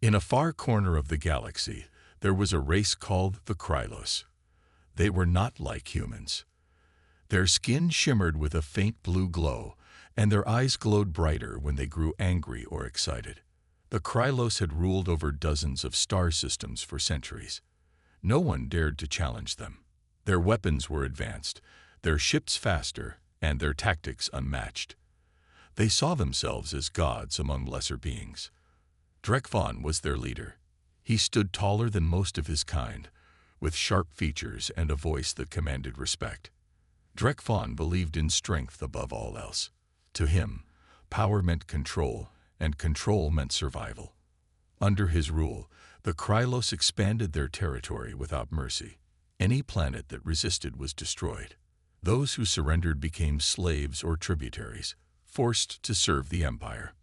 In a far corner of the galaxy, there was a race called the Krylos. They were not like humans. Their skin shimmered with a faint blue glow, and their eyes glowed brighter when they grew angry or excited. The Krylos had ruled over dozens of star systems for centuries. No one dared to challenge them. Their weapons were advanced, their ships faster, and their tactics unmatched. They saw themselves as gods among lesser beings. Drek'Von was their leader. He stood taller than most of his kind, with sharp features and a voice that commanded respect. Drek'Von believed in strength above all else. To him, power meant control, and control meant survival. Under his rule, the Krylos expanded their territory without mercy. Any planet that resisted was destroyed. Those who surrendered became slaves or tributaries, forced to serve the Empire.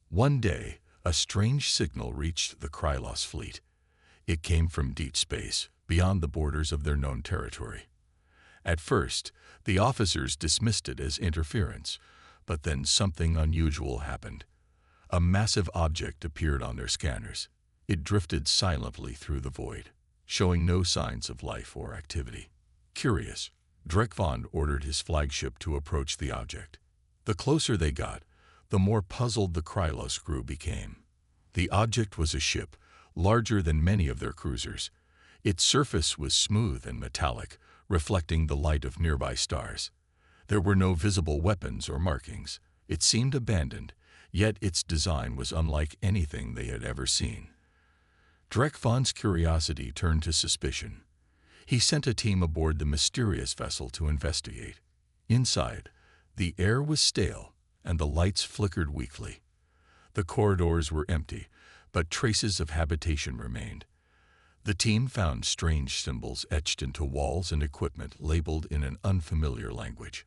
One day, a strange signal reached the Krylos fleet. It came from deep space, beyond the borders of their known territory. At first, the officers dismissed it as interference, but then something unusual happened. A massive object appeared on their scanners. It drifted silently through the void, showing no signs of life or activity. Curious, Drek'Von ordered his flagship to approach the object. The closer they got, the more puzzled the Krylos crew became. The object was a ship, larger than many of their cruisers. Its surface was smooth and metallic, reflecting the light of nearby stars. There were no visible weapons or markings. It seemed abandoned, yet its design was unlike anything they had ever seen. Drek'Von's curiosity turned to suspicion. He sent a team aboard the mysterious vessel to investigate. Inside, the air was stale, and the lights flickered weakly. The corridors were empty, but traces of habitation remained. The team found strange symbols etched into walls and equipment labeled in an unfamiliar language.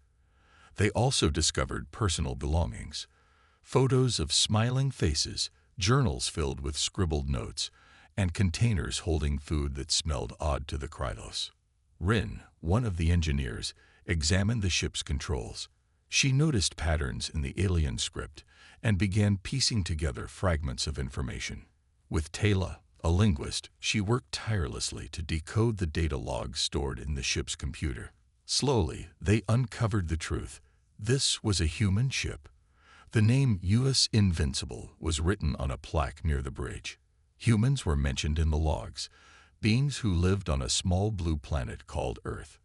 They also discovered personal belongings: photos of smiling faces, journals filled with scribbled notes, and containers holding food that smelled odd to the Krylos. Rin, one of the engineers, examined the ship's controls. She noticed patterns in the alien script and began piecing together fragments of information. With Tayla, a linguist, she worked tirelessly to decode the data logs stored in the ship's computer. Slowly, they uncovered the truth. This was a human ship. The name US Invincible was written on a plaque near the bridge. Humans were mentioned in the logs, beings who lived on a small blue planet called Earth.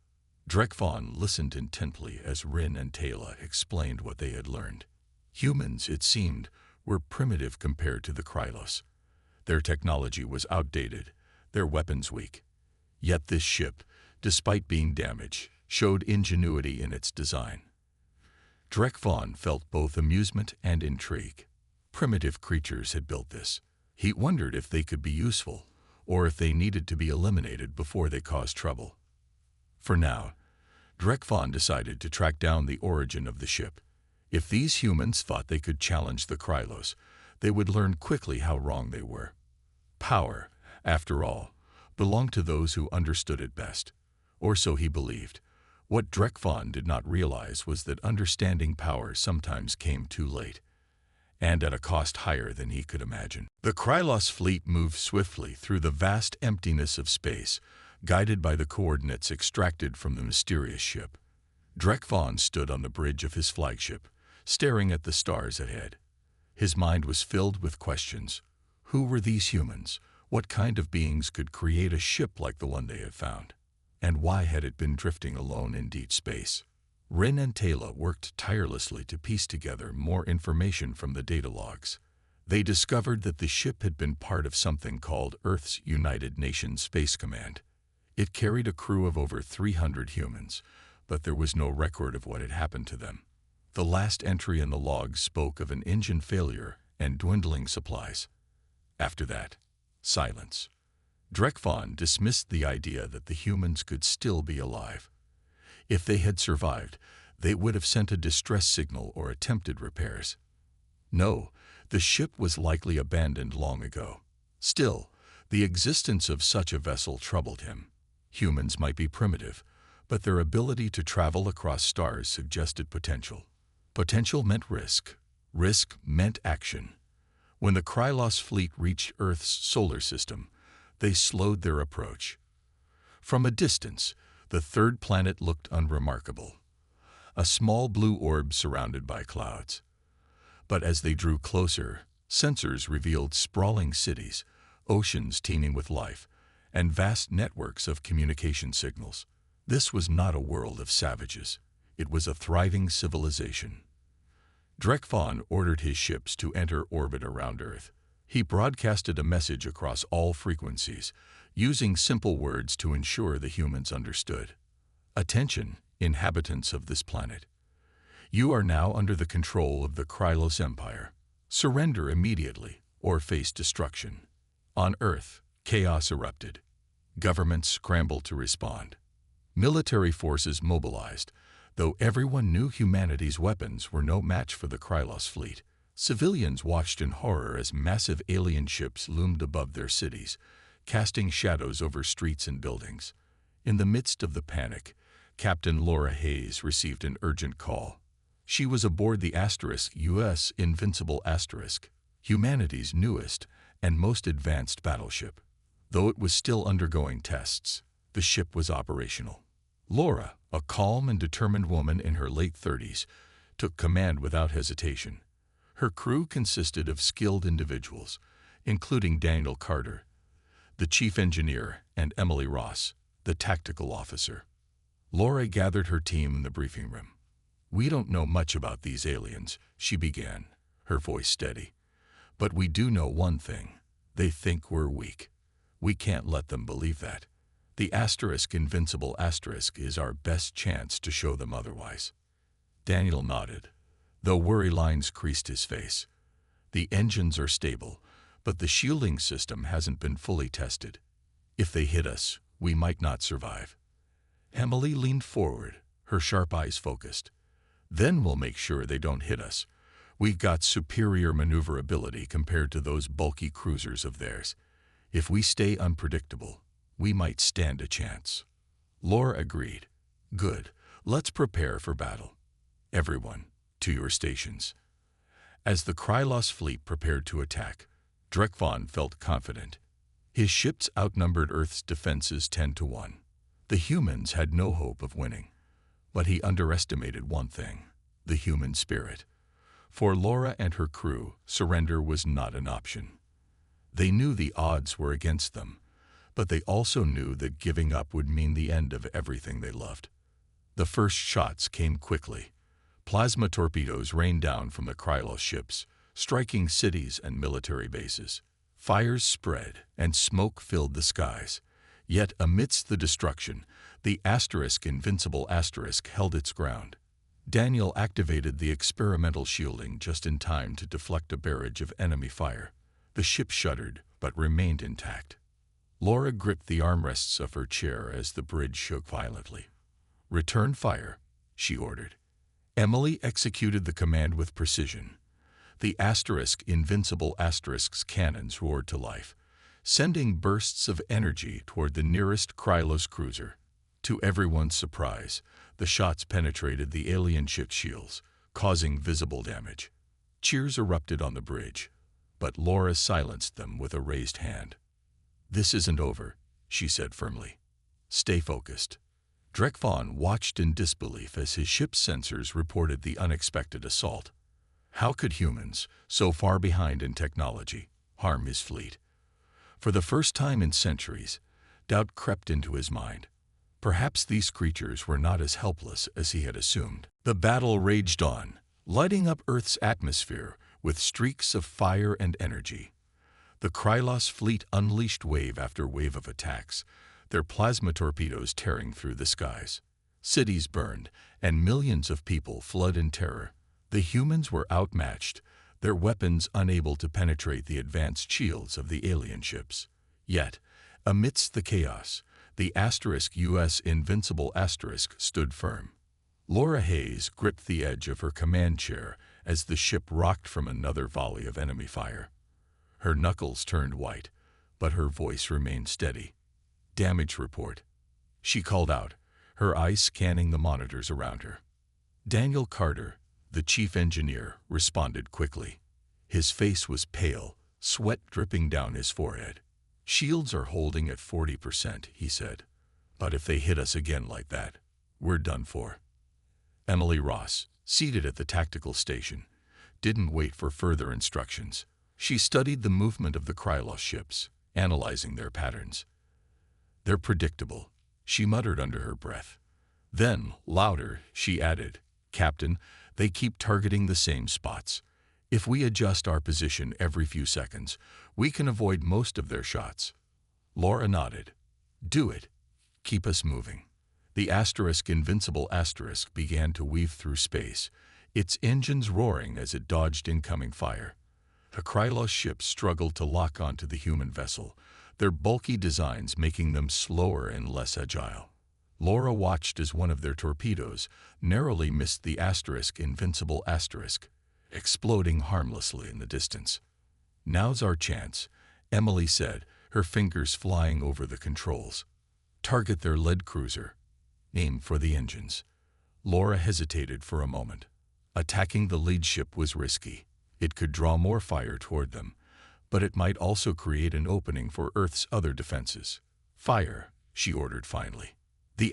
Drek'Von listened intently as Rin and Tayla explained what they had learned. Humans, it seemed, were primitive compared to the Krylos. Their technology was outdated, their weapons weak. Yet this ship, despite being damaged, showed ingenuity in its design. Drek'Von felt both amusement and intrigue. Primitive creatures had built this. He wondered if they could be useful, or if they needed to be eliminated before they caused trouble. For now, Drek'Von decided to track down the origin of the ship. If these humans thought they could challenge the Krylos, they would learn quickly how wrong they were. Power, after all, belonged to those who understood it best. Or so he believed. What Drek'Von did not realize was that understanding power sometimes came too late, and at a cost higher than he could imagine. The Krylos fleet moved swiftly through the vast emptiness of space, guided by the coordinates extracted from the mysterious ship. Drek'Von stood on the bridge of his flagship, staring at the stars ahead. His mind was filled with questions. Who were these humans? What kind of beings could create a ship like the one they had found? And why had it been drifting alone in deep space? Rin and Tayla worked tirelessly to piece together more information from the data logs. They discovered that the ship had been part of something called Earth's United Nations Space Command. It carried a crew of over 300 humans, but there was no record of what had happened to them. The last entry in the logs spoke of an engine failure and dwindling supplies. After that, silence. Drek'Von dismissed the idea that the humans could still be alive. If they had survived, they would have sent a distress signal or attempted repairs. No, the ship was likely abandoned long ago. Still, the existence of such a vessel troubled him. Humans might be primitive, but their ability to travel across stars suggested potential. Potential meant risk. Risk meant action. When the Krylos fleet reached Earth's solar system, they slowed their approach. From a distance, the third planet looked unremarkable, a small blue orb surrounded by clouds. But as they drew closer, sensors revealed sprawling cities, oceans teeming with life, and vast networks of communication signals. This was not a world of savages. It was a thriving civilization. Drek'Von ordered his ships to enter orbit around Earth. He broadcasted a message across all frequencies, using simple words to ensure the humans understood. Attention, inhabitants of this planet. You are now under the control of the Krylos Empire. Surrender immediately or face destruction. On Earth, chaos erupted. Governments scrambled to respond. Military forces mobilized. Though everyone knew humanity's weapons were no match for the Krylos fleet, civilians watched in horror as massive alien ships loomed above their cities, casting shadows over streets and buildings. In the midst of the panic, Captain Laura Hayes received an urgent call. She was aboard the US Invincible Asterisk, humanity's newest and most advanced battleship. Though it was still undergoing tests, the ship was operational. Laura, a calm and determined woman in her late 30s, took command without hesitation. Her crew consisted of skilled individuals, including Daniel Carter, the chief engineer, and Emily Ross, the tactical officer. Laura gathered her team in the briefing room. "We don't know much about these aliens," she began, her voice steady. "But we do know one thing. They think we're weak. We can't let them believe that. The Invincible Asterisk is our best chance to show them otherwise." Daniel nodded, though worry lines creased his face. "The engines are stable, but the shielding system hasn't been fully tested. If they hit us, we might not survive." Emily leaned forward, her sharp eyes focused. "Then we'll make sure they don't hit us. We've got superior maneuverability compared to those bulky cruisers of theirs. If we stay unpredictable, we might stand a chance." Laura agreed. "Good. Let's prepare for battle. Everyone, to your stations." As the Krylos fleet prepared to attack, Drek'Von felt confident. His ships outnumbered Earth's defenses 10-1. The humans had no hope of winning. But he underestimated one thing: the human spirit. For Laura and her crew, surrender was not an option. They knew the odds were against them, but they also knew that giving up would mean the end of everything they loved. The first shots came quickly. Plasma torpedoes rained down from the Krylos ships, striking cities and military bases. Fires spread, and smoke filled the skies. Yet amidst the destruction, the Invincible Asterisk held its ground. Daniel activated the experimental shielding just in time to deflect a barrage of enemy fire. The ship shuddered, but remained intact. Laura gripped the armrests of her chair as the bridge shook violently. "Return fire," she ordered. Emily executed the command with precision. The Invincible Asterisk's cannons roared to life, sending bursts of energy toward the nearest Krylos cruiser. To everyone's surprise, the shots penetrated the alien ship's shields, causing visible damage. Cheers erupted on the bridge, but Laura silenced them with a raised hand. "This isn't over," she said firmly. "Stay focused." Drek'Von watched in disbelief as his ship's sensors reported the unexpected assault. How could humans, so far behind in technology, harm his fleet? For the first time in centuries, doubt crept into his mind. Perhaps these creatures were not as helpless as he had assumed. The battle raged on, lighting up Earth's atmosphere with streaks of fire and energy. The Krylos fleet unleashed wave after wave of attacks, their plasma torpedoes tearing through the skies. Cities burned, and millions of people fled in terror. The humans were outmatched, their weapons unable to penetrate the advanced shields of the alien ships. Yet, amidst the chaos, the US Invincible Asterisk stood firm. Laura Hayes gripped the edge of her command chair as the ship rocked from another volley of enemy fire. Her knuckles turned white, but her voice remained steady. "Damage report," she called out, her eyes scanning the monitors around her. Daniel Carter, the chief engineer, responded quickly. His face was pale, sweat dripping down his forehead. "Shields are holding at 40%, he said. "But if they hit us again like that, we're done for." Emily Ross, seated at the tactical station, didn't wait for further instructions. She studied the movement of the Krylos ships, analyzing their patterns. "They're predictable," she muttered under her breath. Then, louder, she added, "Captain, they keep targeting the same spots. If we adjust our position every few seconds, we can avoid most of their shots." Laura nodded. "Do it. Keep us moving." The Invincible Asterisk began to weave through space, its engines roaring as it dodged incoming fire. The Krylos ships struggled to lock onto the human vessel, their bulky designs making them slower and less agile. Laura watched as one of their torpedoes narrowly missed the Invincible Asterisk, exploding harmlessly in the distance. "Now's our chance," Emily said, her fingers flying over the controls. "Target their lead cruiser. Aim for the engines." Laura hesitated for a moment. Attacking the lead ship was risky. It could draw more fire toward them, but it might also create an opening for Earth's other defenses. "Fire," she ordered finally. The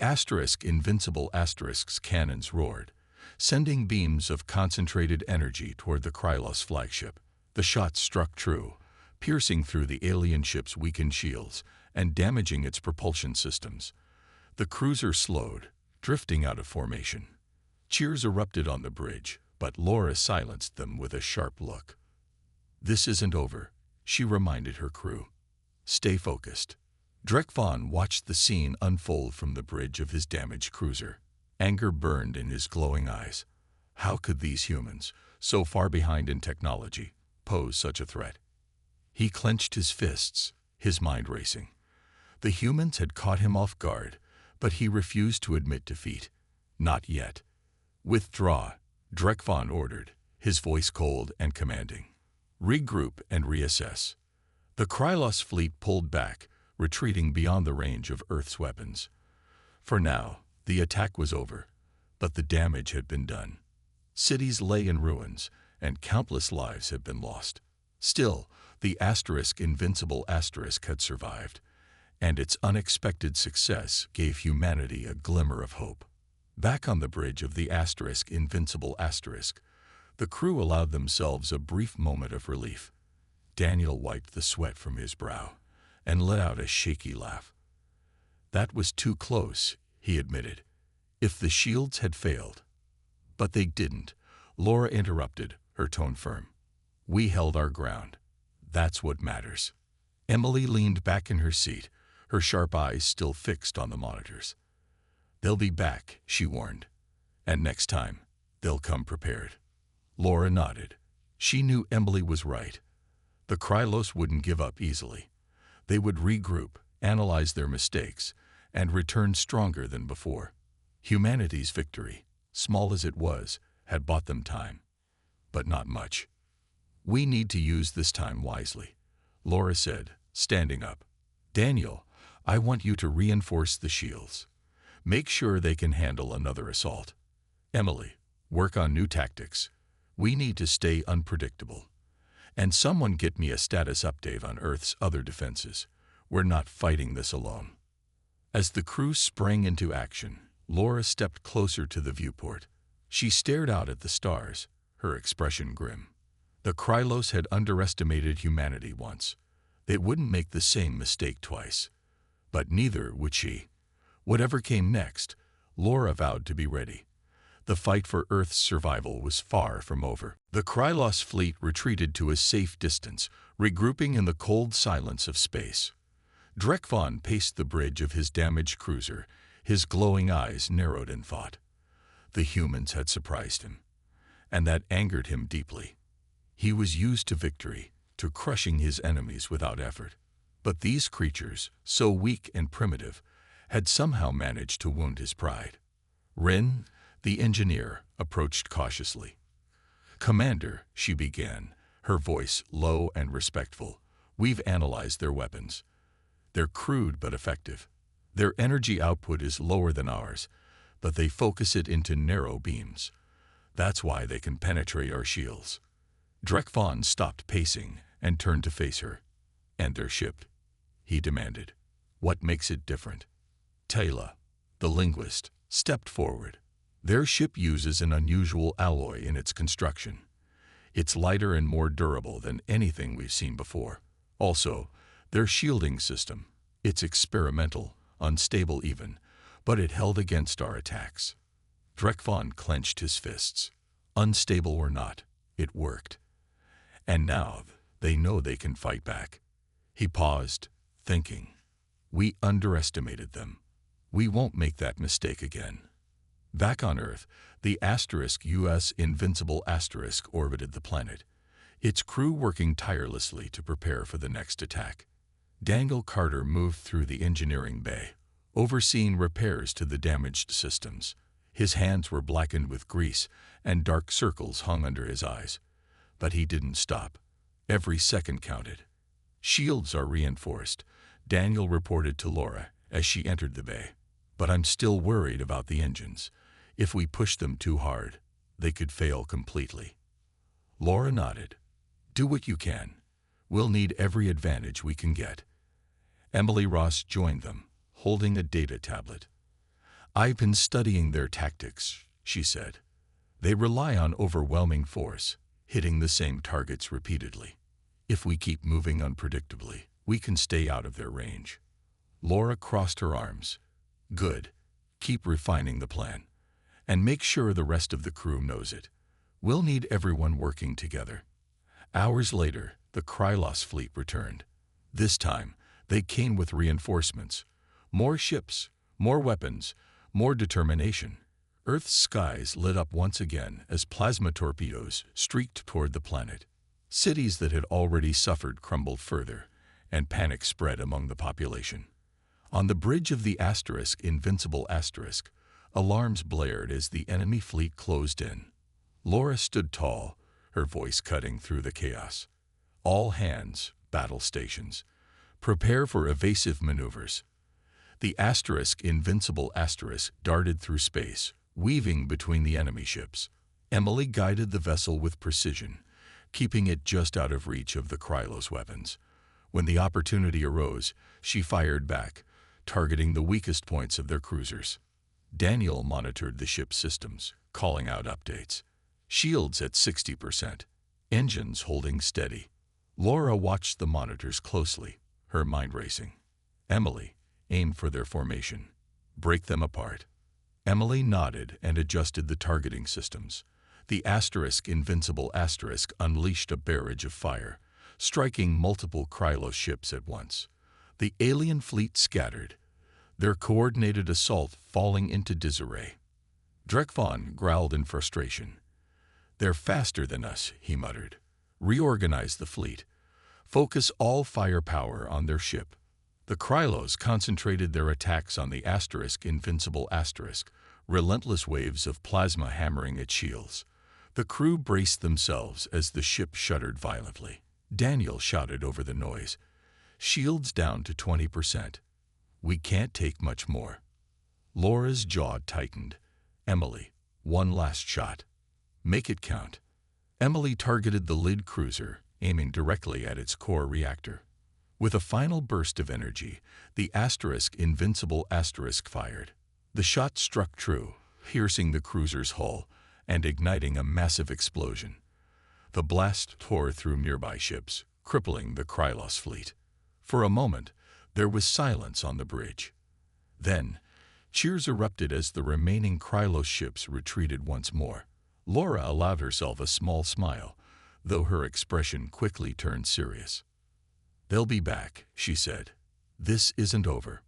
Invincible Asterisk's cannons roared, sending beams of concentrated energy toward the Krylos flagship. The shots struck true, piercing through the alien ship's weakened shields and damaging its propulsion systems. The cruiser slowed, drifting out of formation. Cheers erupted on the bridge, but Laura silenced them with a sharp look. "This isn't over," she reminded her crew. "Stay focused." Drekvan watched the scene unfold from the bridge of his damaged cruiser. Anger burned in his glowing eyes. How could these humans, so far behind in technology, pose such a threat? He clenched his fists, his mind racing. The humans had caught him off guard, but he refused to admit defeat. Not yet. "Withdraw," Drekvan ordered, his voice cold and commanding. "Regroup and reassess." The Krylos fleet pulled back, retreating beyond the range of Earth's weapons. For now, the attack was over, but the damage had been done. Cities lay in ruins, and countless lives had been lost. Still, the Invincible Asterisk had survived, and its unexpected success gave humanity a glimmer of hope. Back on the bridge of the Invincible Asterisk, the crew allowed themselves a brief moment of relief. Daniel wiped the sweat from his brow and let out a shaky laugh. "That was too close," he admitted. "If the shields had failed." "But they didn't," Laura interrupted, her tone firm. "We held our ground. That's what matters." Emily leaned back in her seat, her sharp eyes still fixed on the monitors. "They'll be back," she warned. "And next time, they'll come prepared." Laura nodded. She knew Emily was right. The Krylos wouldn't give up easily. They would regroup, analyze their mistakes, and return stronger than before. Humanity's victory, small as it was, had bought them time. But not much. "We need to use this time wisely," Laura said, standing up. "Daniel, I want you to reinforce the shields. Make sure they can handle another assault. Emily, work on new tactics. We need to stay unpredictable. And someone get me a status update on Earth's other defenses. We're not fighting this alone." As the crew sprang into action, Laura stepped closer to the viewport. She stared out at the stars, her expression grim. The Krylos had underestimated humanity once. They wouldn't make the same mistake twice. But neither would she. Whatever came next, Laura vowed to be ready. The fight for Earth's survival was far from over. The Krylos fleet retreated to a safe distance, regrouping in the cold silence of space. Drekvan paced the bridge of his damaged cruiser, his glowing eyes narrowed in thought. The humans had surprised him, and that angered him deeply. He was used to victory, to crushing his enemies without effort. But these creatures, so weak and primitive, had somehow managed to wound his pride. Rin, the engineer, approached cautiously. "Commander," she began, her voice low and respectful, "we've analyzed their weapons. They're crude but effective. Their energy output is lower than ours, but they focus it into narrow beams. That's why they can penetrate our shields." Drek Von stopped pacing and turned to face her. "And their ship?" he demanded. "What makes it different?" Taylor, the linguist, stepped forward. "Their ship uses an unusual alloy in its construction. It's lighter and more durable than anything we've seen before. Also, their shielding system. It's experimental, unstable even, but it held against our attacks." Drek Von clenched his fists. Unstable or not, it worked. And now they know they can fight back. He paused, thinking. "We underestimated them. We won't make that mistake again." Back on Earth, the *US Invincible * orbited the planet, its crew working tirelessly to prepare for the next attack. Daniel Carter moved through the engineering bay, overseeing repairs to the damaged systems. His hands were blackened with grease, and dark circles hung under his eyes. But he didn't stop. Every second counted. "Shields are reinforced," Daniel reported to Laura as she entered the bay. "But I'm still worried about the engines. If we push them too hard, they could fail completely." Laura nodded. "Do what you can. We'll need every advantage we can get." Emily Ross joined them, holding a data tablet. "I've been studying their tactics," she said. "They rely on overwhelming force, hitting the same targets repeatedly. If we keep moving unpredictably, we can stay out of their range." Laura crossed her arms. "Good. Keep refining the plan. And make sure the rest of the crew knows it. We'll need everyone working together." Hours later, the Krylos fleet returned. This time, they came with reinforcements. More ships, more weapons, more determination. Earth's skies lit up once again as plasma torpedoes streaked toward the planet. Cities that had already suffered crumbled further, and panic spread among the population. On the bridge of the Invincible *, alarms blared as the enemy fleet closed in. Laura stood tall, her voice cutting through the chaos. "All hands, battle stations. Prepare for evasive maneuvers." The Invincible * darted through space, weaving between the enemy ships. Emily guided the vessel with precision, keeping it just out of reach of the Krylos weapons. When the opportunity arose, she fired back, targeting the weakest points of their cruisers. Daniel monitored the ship's systems, calling out updates. Shields at 60%, engines holding steady. Laura watched the monitors closely, her mind racing. "Emily, aim for their formation. Break them apart." Emily nodded and adjusted the targeting systems. The Invincible * unleashed a barrage of fire, striking multiple Krylos ships at once. The alien fleet scattered, their coordinated assault falling into disarray. Drek Von growled in frustration. "They're faster than us," he muttered. "Reorganize the fleet. Focus all firepower on their ship." The Krylos concentrated their attacks on the Invincible *, relentless waves of plasma hammering at shields. The crew braced themselves as the ship shuddered violently. Daniel shouted over the noise. "Shields down to 20%. We can't take much more." Laura's jaw tightened. "Emily, one last shot. Make it count." Emily targeted the Lid cruiser, aiming directly at its core reactor. With a final burst of energy, the Invincible * fired. The shot struck true, piercing the cruiser's hull and igniting a massive explosion. The blast tore through nearby ships, crippling the Krylos fleet. For a moment, there was silence on the bridge. Then, cheers erupted as the remaining Krylos ships retreated once more. Laura allowed herself a small smile, though her expression quickly turned serious. "They'll be back," she said. "This isn't over."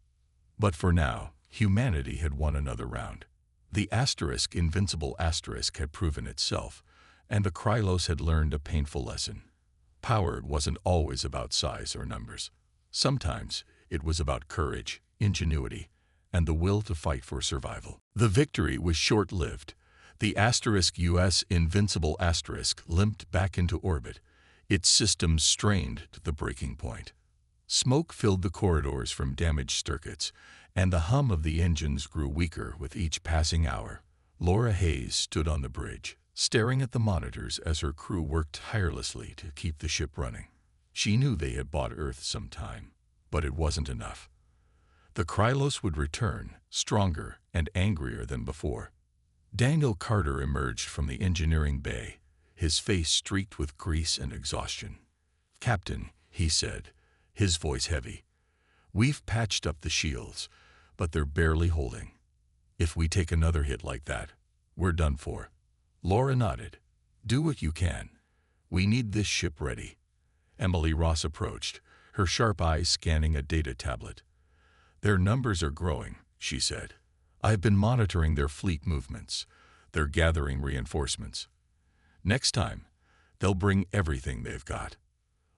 But for now, humanity had won another round. The Invincible * had proven itself, and the Krylos had learned a painful lesson. Power wasn't always about size or numbers. Sometimes it was about courage, ingenuity, and the will to fight for survival. The victory was short-lived. The US Invincible * limped back into orbit, its systems strained to the breaking point. Smoke filled the corridors from damaged circuits, and the hum of the engines grew weaker with each passing hour. Laura Hayes stood on the bridge, staring at the monitors as her crew worked tirelessly to keep the ship running. She knew they had bought Earth some time, but it wasn't enough. The Krylos would return, stronger and angrier than before. Daniel Carter emerged from the engineering bay, his face streaked with grease and exhaustion. "Captain," he said, his voice heavy, "we've patched up the shields, but they're barely holding. If we take another hit like that, we're done for." Laura nodded. "Do what you can. We need this ship ready." Emily Ross approached, her sharp eyes scanning a data tablet. "Their numbers are growing," she said. "I've been monitoring their fleet movements. They're gathering reinforcements. Next time, they'll bring everything they've got."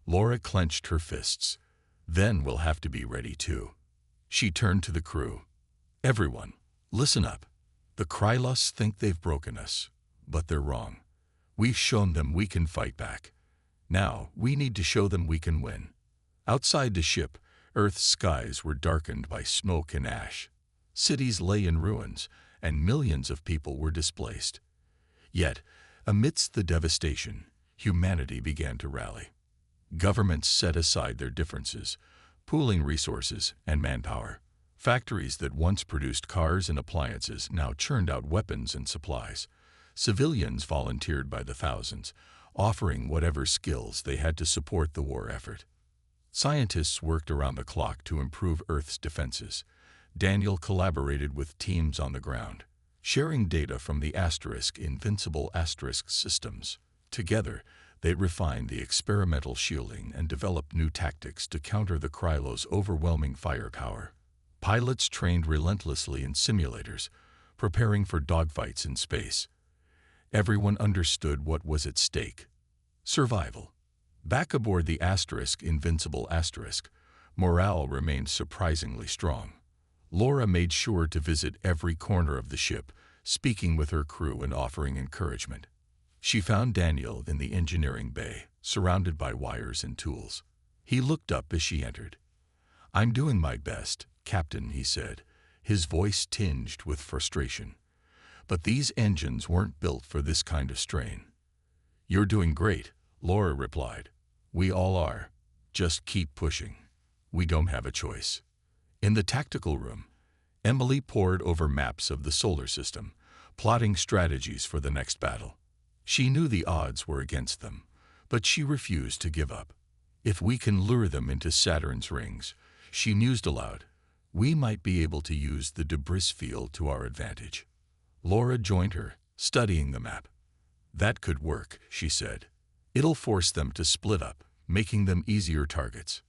Laura clenched her fists. "Then we'll have to be ready too." She turned to the crew. "Everyone, listen up. The Krylos think they've broken us, but they're wrong. We've shown them we can fight back. Now, we need to show them we can win." Outside the ship, Earth's skies were darkened by smoke and ash. Cities lay in ruins, and millions of people were displaced. Yet, amidst the devastation, humanity began to rally. Governments set aside their differences, pooling resources and manpower. Factories that once produced cars and appliances now churned out weapons and supplies. Civilians volunteered by the thousands, offering whatever skills they had to support the war effort. Scientists worked around the clock to improve Earth's defenses. Daniel collaborated with teams on the ground, sharing data from the Invincible systems. Together, they refined the experimental shielding and developed new tactics to counter the Krylos' overwhelming firepower. Pilots trained relentlessly in simulators, preparing for dogfights in space. Everyone understood what was at stake: survival. Back aboard the Invincible, morale remained surprisingly strong. Laura made sure to visit every corner of the ship, speaking with her crew and offering encouragement. She found Daniel in the engineering bay, surrounded by wires and tools. He looked up as she entered. "I'm doing my best, Captain," he said, his voice tinged with frustration. "But these engines weren't built for this kind of strain." "You're doing great," Laura replied. "We all are. Just keep pushing. We don't have a choice." In the tactical room, Emily pored over maps of the solar system, plotting strategies for the next battle. She knew the odds were against them, but she refused to give up. "If we can lure them into Saturn's rings," she mused aloud, "we might be able to use the debris field to our advantage." Laura joined her, studying the map. "That could work," she said. "It'll force them to split up, making them easier targets."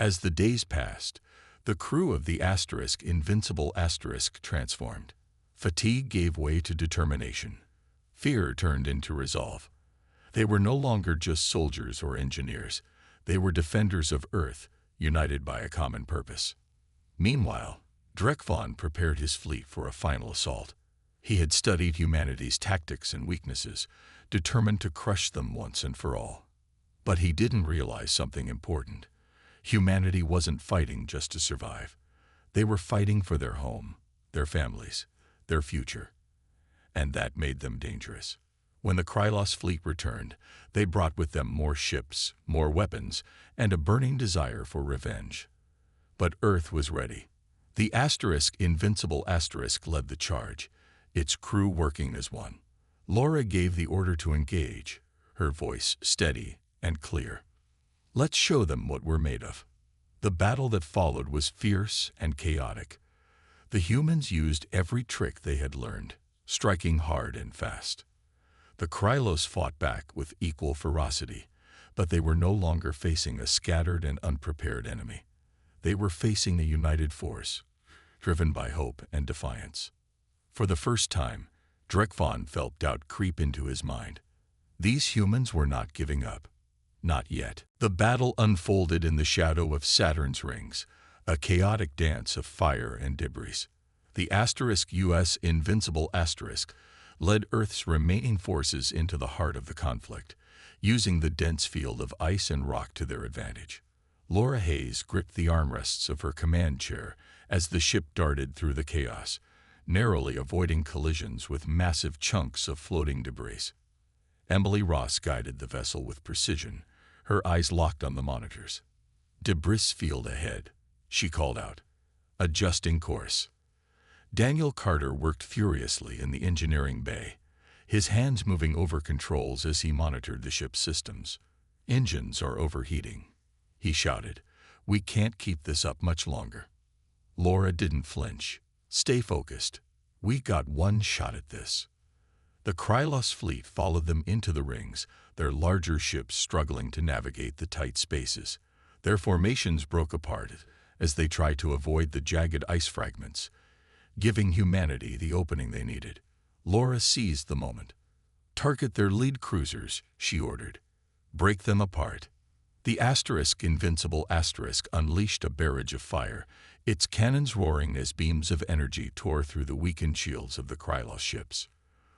As the days passed, the crew of the Invincible transformed. Fatigue gave way to determination. Fear turned into resolve. They were no longer just soldiers or engineers. They were defenders of Earth, united by a common purpose. Meanwhile, Drekvon prepared his fleet for a final assault. He had studied humanity's tactics and weaknesses, determined to crush them once and for all. But he didn't realize something important. Humanity wasn't fighting just to survive. They were fighting for their home, their families, their future. And that made them dangerous. When the Krylos fleet returned, they brought with them more ships, more weapons, and a burning desire for revenge. But Earth was ready. The Invincible led the charge, its crew working as one. Laura gave the order to engage, her voice steady and clear. "Let's show them what we're made of." The battle that followed was fierce and chaotic. The humans used every trick they had learned, striking hard and fast. The Krylos fought back with equal ferocity, but they were no longer facing a scattered and unprepared enemy. They were facing a united force, driven by hope and defiance. For the first time, Drekvon felt doubt creep into his mind. These humans were not giving up. Not yet. The battle unfolded in the shadow of Saturn's rings, a chaotic dance of fire and debris. The Invincible led Earth's remaining forces into the heart of the conflict, using the dense field of ice and rock to their advantage. Laura Hayes gripped the armrests of her command chair as the ship darted through the chaos, narrowly avoiding collisions with massive chunks of floating debris. Emily Ross guided the vessel with precision, her eyes locked on the monitors. "Debris field ahead," she called out, adjusting course. Daniel Carter worked furiously in the engineering bay, his hands moving over controls as he monitored the ship's systems. "Engines are overheating," he shouted. "We can't keep this up much longer." Laura didn't flinch. "Stay focused. We got one shot at this." The Krylos fleet followed them into the rings, their larger ships struggling to navigate the tight spaces. Their formations broke apart as they tried to avoid the jagged ice fragments, giving humanity the opening they needed. Laura seized the moment. "Target their lead cruisers," she ordered. "Break them apart." The Invincible Asterisk unleashed a barrage of fire, its cannons roaring as beams of energy tore through the weakened shields of the Krylos ships.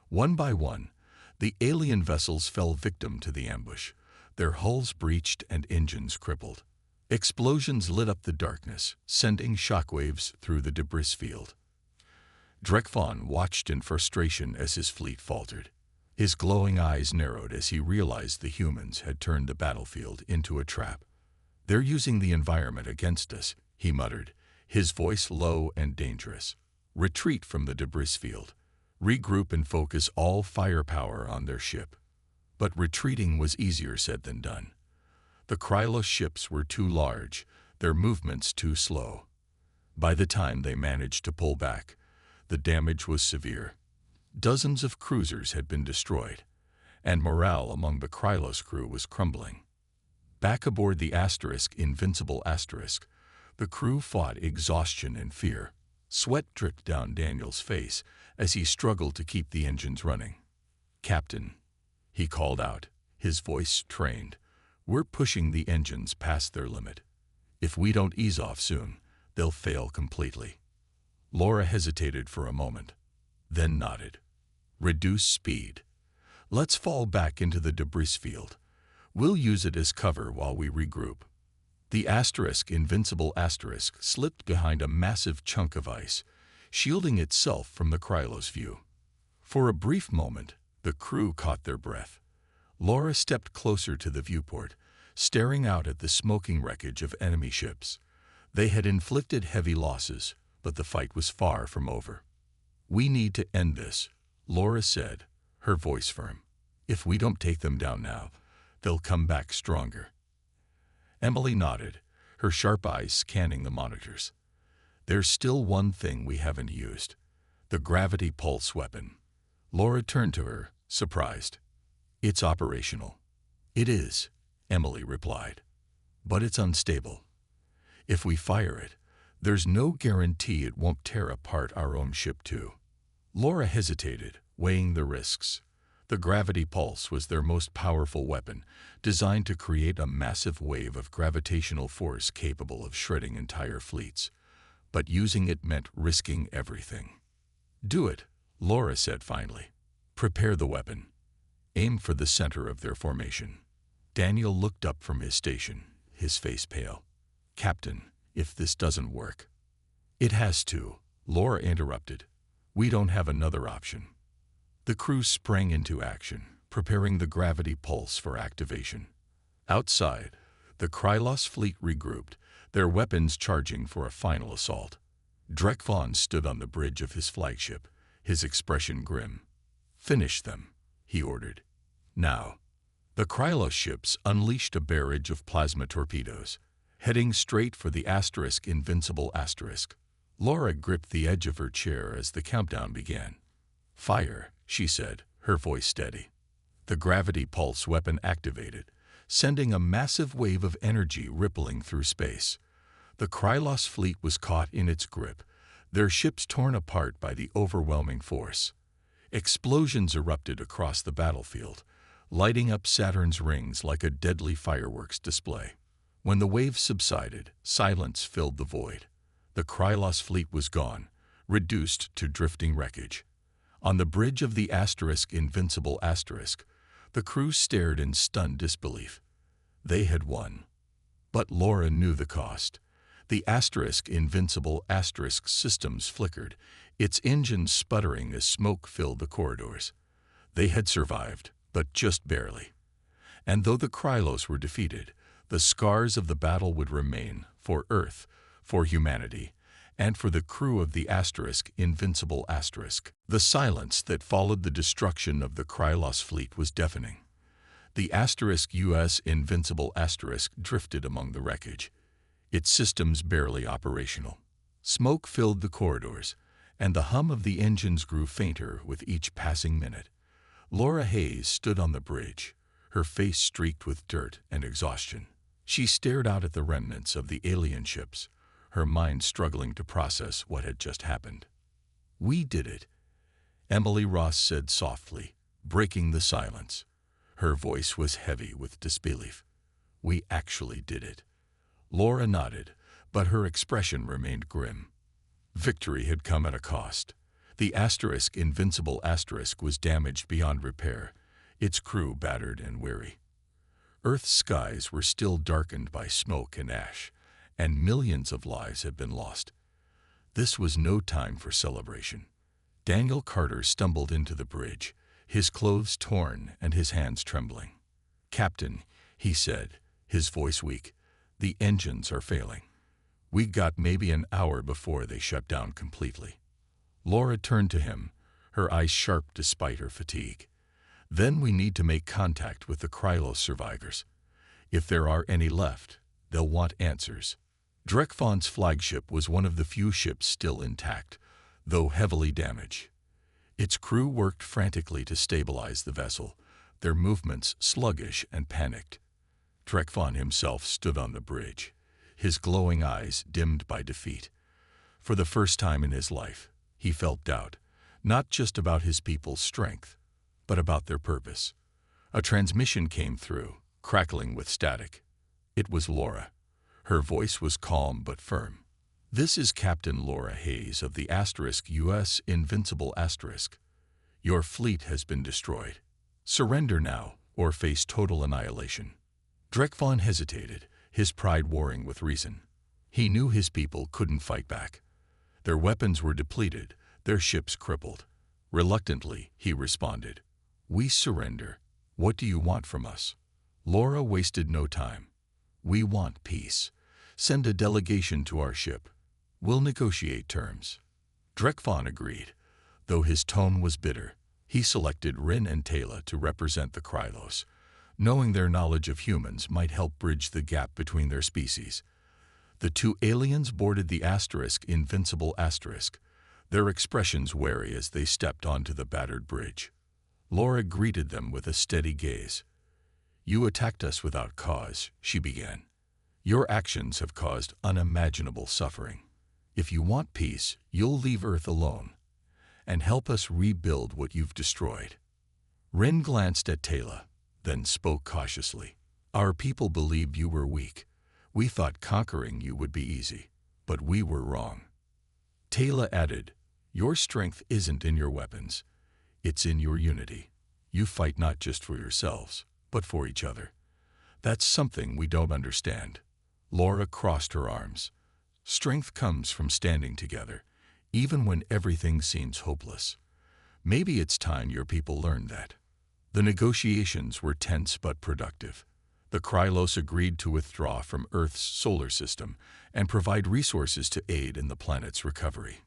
One by one, the alien vessels fell victim to the ambush, their hulls breached and engines crippled. Explosions lit up the darkness, sending shockwaves through the debris field. Drekvon watched in frustration as his fleet faltered. His glowing eyes narrowed as he realized the humans had turned the battlefield into a trap. "They're using the environment against us," he muttered, his voice low and dangerous. "Retreat from the debris field. Regroup and focus all firepower on their ship." But retreating was easier said than done. The Krylos ships were too large, their movements too slow. By the time they managed to pull back, the damage was severe. Dozens of cruisers had been destroyed, and morale among the Krylos crew was crumbling. Back aboard the Invincible Asterisk, the crew fought exhaustion and fear. Sweat dripped down Daniel's face as he struggled to keep the engines running. "Captain," he called out, his voice strained, "we're pushing the engines past their limit. If we don't ease off soon, they'll fail completely." Laura hesitated for a moment, then nodded. "Reduce speed. Let's fall back into the debris field. We'll use it as cover while we regroup." The Invincible Asterisk slipped behind a massive chunk of ice, shielding itself from the Krylos view. For a brief moment, the crew caught their breath. Laura stepped closer to the viewport, staring out at the smoking wreckage of enemy ships. They had inflicted heavy losses, but the fight was far from over. "We need to end this," Laura said, her voice firm. "If we don't take them down now, they'll come back stronger." Emily nodded, her sharp eyes scanning the monitors. "There's still one thing we haven't used, the gravity pulse weapon." Laura turned to her, surprised. "It's operational." "It is," Emily replied, "but it's unstable. If we fire it, there's no guarantee it won't tear apart our own ship too." Laura hesitated, weighing the risks. The gravity pulse was their most powerful weapon, designed to create a massive wave of gravitational force capable of shredding entire fleets. But using it meant risking everything. "Do it," Laura said finally. "Prepare the weapon. Aim for the center of their formation." Daniel looked up from his station, his face pale. "Captain, if this doesn't work—" "It has to," Laura interrupted. "We don't have another option." The crew sprang into action, preparing the gravity pulse for activation. Outside, the Krylos fleet regrouped, their weapons charging for a final assault. Drekvon stood on the bridge of his flagship, his expression grim. "Finish them," he ordered. "Now." The Krylos ships unleashed a barrage of plasma torpedoes, heading straight for the Invincible Asterisk. Laura gripped the edge of her chair as the countdown began. "Fire," she said, her voice steady. The gravity pulse weapon activated, sending a massive wave of energy rippling through space. The Krylos fleet was caught in its grip, their ships torn apart by the overwhelming force. Explosions erupted across the battlefield, lighting up Saturn's rings like a deadly fireworks display. When the waves subsided, silence filled the void. The Krylos fleet was gone, reduced to drifting wreckage. On the bridge of the Invincible Asterisk, the crew stared in stunned disbelief. They had won. But Laura knew the cost. The Invincible Asterisk systems flickered, its engines sputtering as smoke filled the corridors. They had survived, but just barely. And though the Krylos were defeated, the scars of the battle would remain for Earth, for humanity, and for the crew of the Invincible Asterisk. The silence that followed the destruction of the Krylos fleet was deafening. The US Invincible Asterisk drifted among the wreckage, its systems barely operational. Smoke filled the corridors, and the hum of the engines grew fainter with each passing minute. Laura Hayes stood on the bridge, her face streaked with dirt and exhaustion. She stared out at the remnants of the alien ships, her mind struggling to process what had just happened. "We did it," Emily Ross said softly, breaking the silence. Her voice was heavy with disbelief. "We actually did it." Laura nodded, but her expression remained grim. Victory had come at a cost. The Invincible Asterisk was damaged beyond repair, its crew battered and weary. Earth's skies were still darkened by smoke and ash, and millions of lives had been lost. This was no time for celebration. Daniel Carter stumbled into the bridge, his clothes torn and his hands trembling. "Captain," he said, his voice weak, "the engines are failing. We got maybe an hour before they shut down completely." Laura turned to him, her eyes sharp despite her fatigue. "Then we need to make contact with the Krylos survivors. If there are any left, they'll want answers." Drekfon's flagship was one of the few ships still intact, though heavily damaged. Its crew worked frantically to stabilize the vessel, their movements sluggish and panicked. Drekfon himself stood on the bridge, his glowing eyes dimmed by defeat. For the first time in his life, he felt doubt, not just about his people's strength, but about their purpose. A transmission came through, crackling with static. It was Laura. Her voice was calm but firm. "This is Captain Laura Hayes of the US Invincible Asterisk. Your fleet has been destroyed. Surrender now, or face total annihilation." Drekfon hesitated, his pride warring with reason. He knew his people couldn't fight back. Their weapons were depleted, their ships crippled. Reluctantly, he responded, "We surrender. What do you want from us?" Laura wasted no time. "We want peace. Send a delegation to our ship. We'll negotiate terms." Drekfon agreed, though his tone was bitter. He selected Rin and Taylor to represent the Krylos, knowing their knowledge of humans might help bridge the gap between their species. The two aliens boarded the Invincible Asterisk, their expressions wary as they stepped onto the battered bridge. Laura greeted them with a steady gaze. "You attacked us without cause," she began. "Your actions have caused unimaginable suffering. If you want peace, you'll leave Earth alone and help us rebuild what you've destroyed." Rin glanced at Taylor, then spoke cautiously. "Our people believed you were weak. We thought conquering you would be easy, but we were wrong." Taylor added, "Your strength isn't in your weapons. It's in your unity. You fight not just for yourselves, but for each other. That's something we don't understand." Laura crossed her arms. "Strength comes from standing together, even when everything seems hopeless. Maybe it's time your people learned that." The negotiations were tense but productive. The Krylos agreed to withdraw from Earth's solar system and provide resources to aid in the planet's recovery.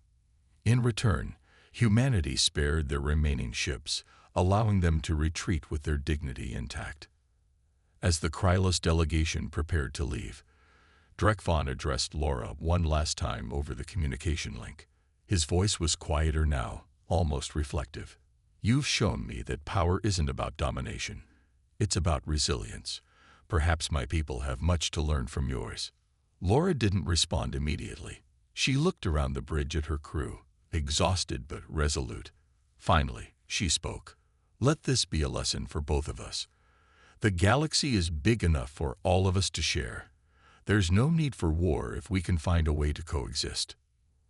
In return, humanity spared their remaining ships, allowing them to retreat with their dignity intact. As the Krylos delegation prepared to leave, Drekfon addressed Laura one last time over the communication link. His voice was quieter now, almost reflective. "You've shown me that power isn't about domination. It's about resilience. Perhaps my people have much to learn from yours." Laura didn't respond immediately. She looked around the bridge at her crew, exhausted but resolute. Finally, she spoke. "Let this be a lesson for both of us. The galaxy is big enough for all of us to share. There's no need for war if we can find a way to coexist."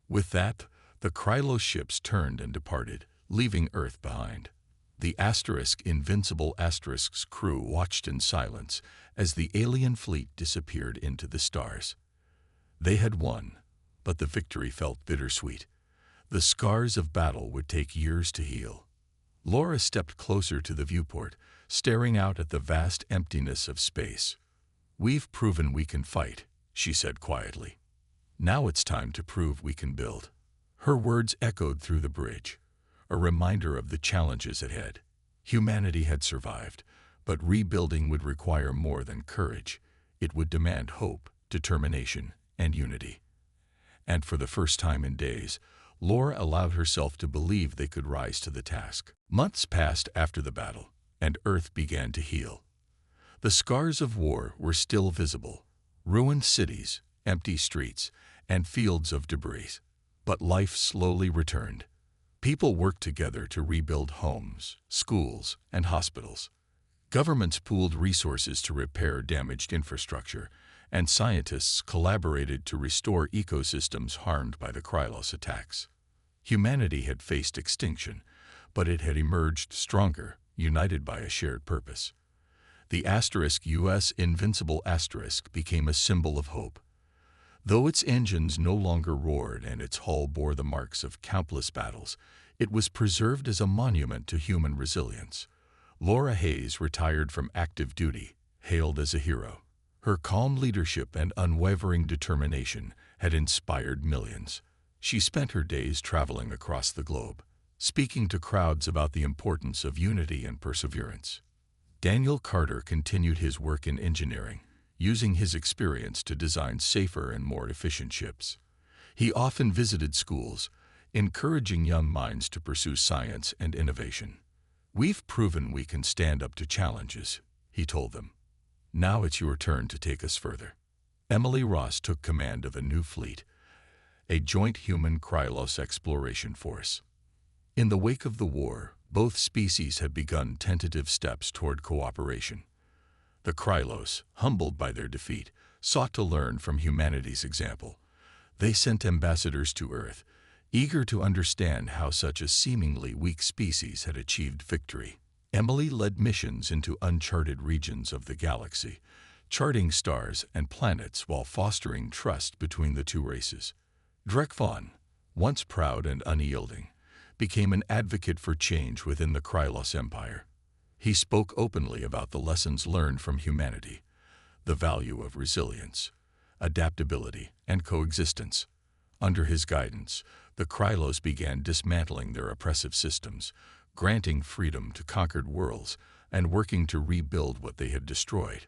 With that, the Krylos ships turned and departed, leaving Earth behind. The Invincible Asterisk's crew watched in silence as the alien fleet disappeared into the stars. They had won, but the victory felt bittersweet. The scars of battle would take years to heal. Laura stepped closer to the viewport, staring out at the vast emptiness of space. "We've proven we can fight," she said quietly. "Now it's time to prove we can build." Her words echoed through the bridge, a reminder of the challenges ahead. Humanity had survived, but rebuilding would require more than courage. It would demand hope, determination, and unity. And for the first time in days, Laura allowed herself to believe they could rise to the task. Months passed after the battle, and Earth began to heal. The scars of war were still visible: ruined cities, empty streets, and fields of debris. But life slowly returned. People worked together to rebuild homes, schools, and hospitals. Governments pooled resources to repair damaged infrastructure, and scientists collaborated to restore ecosystems harmed by the Krylos attacks. Humanity had faced extinction, but it had emerged stronger, united by a shared purpose. The US Invincible Asterisk became a symbol of hope. Though its engines no longer roared and its hull bore the marks of countless battles, it was preserved as a monument to human resilience. Laura Hayes retired from active duty, hailed as a hero. Her calm leadership and unwavering determination had inspired millions. She spent her days traveling across the globe, speaking to crowds about the importance of unity and perseverance. Daniel Carter continued his work in engineering, using his experience to design safer and more efficient ships. He often visited schools, encouraging young minds to pursue science and innovation. "We've proven we can stand up to challenges," he told them. "Now it's your turn to take us further." Emily Ross took command of a new fleet, a joint human-Krylos exploration force. In the wake of the war, both species had begun tentative steps toward cooperation. The Krylos, humbled by their defeat, sought to learn from humanity's example. They sent ambassadors to Earth, eager to understand how such a seemingly weak species had achieved victory. Emily led missions into uncharted regions of the galaxy, charting stars and planets while fostering trust between the two races. Drekvon, once proud and unyielding, became an advocate for change within the Krylos Empire. He spoke openly about the lessons learned from humanity, the value of resilience, adaptability, and coexistence. Under his guidance, the Krylos began dismantling their oppressive systems, granting freedom to conquered worlds, and working to rebuild what they had destroyed.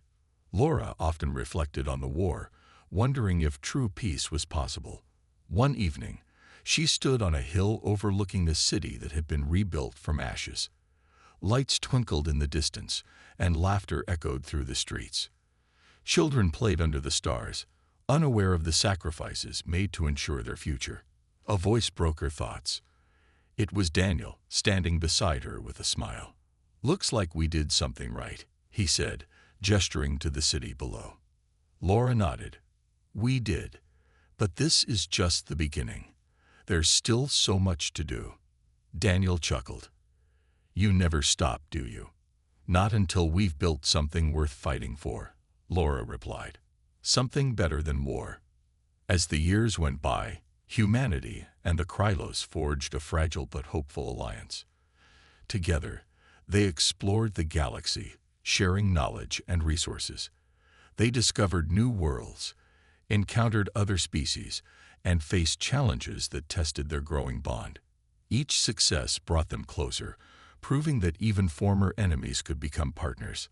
Laura often reflected on the war, wondering if true peace was possible. One evening, she stood on a hill overlooking the city that had been rebuilt from ashes. Lights twinkled in the distance, and laughter echoed through the streets. Children played under the stars, unaware of the sacrifices made to ensure their future. A voice broke her thoughts. It was Daniel, standing beside her with a smile. "Looks like we did something right," he said, gesturing to the city below. Laura nodded. "We did. But this is just the beginning. There's still so much to do." Daniel chuckled. "You never stop, do you?" "Not until we've built something worth fighting for," Laura replied. "Something better than war." As the years went by, humanity and the Krylos forged a fragile but hopeful alliance. Together, they explored the galaxy, sharing knowledge and resources. They discovered new worlds, encountered other species, and faced challenges that tested their growing bond. Each success brought them closer, proving that even former enemies could become partners.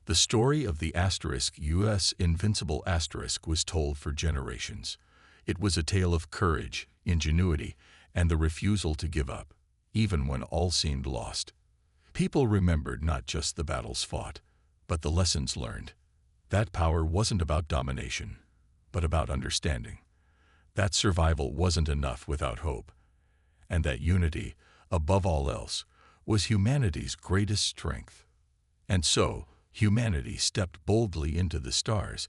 The story of the US Invincible Asterisk was told for generations. It was a tale of courage, ingenuity, and the refusal to give up, even when all seemed lost. People remembered not just the battles fought, but the lessons learned. That power wasn't about domination, but about understanding. That survival wasn't enough without hope, and that unity, above all else, was humanity's greatest strength. And so, humanity stepped boldly into the stars,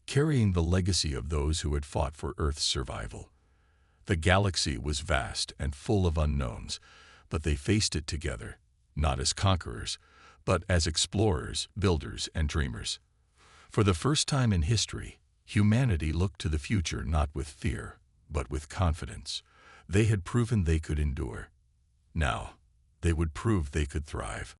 carrying the legacy of those who had fought for Earth's survival. The galaxy was vast and full of unknowns, but they faced it together, not as conquerors, but as explorers, builders, and dreamers. For the first time in history, humanity looked to the future not with fear, but with confidence. They had proven they could endure. Now, they would prove they could thrive.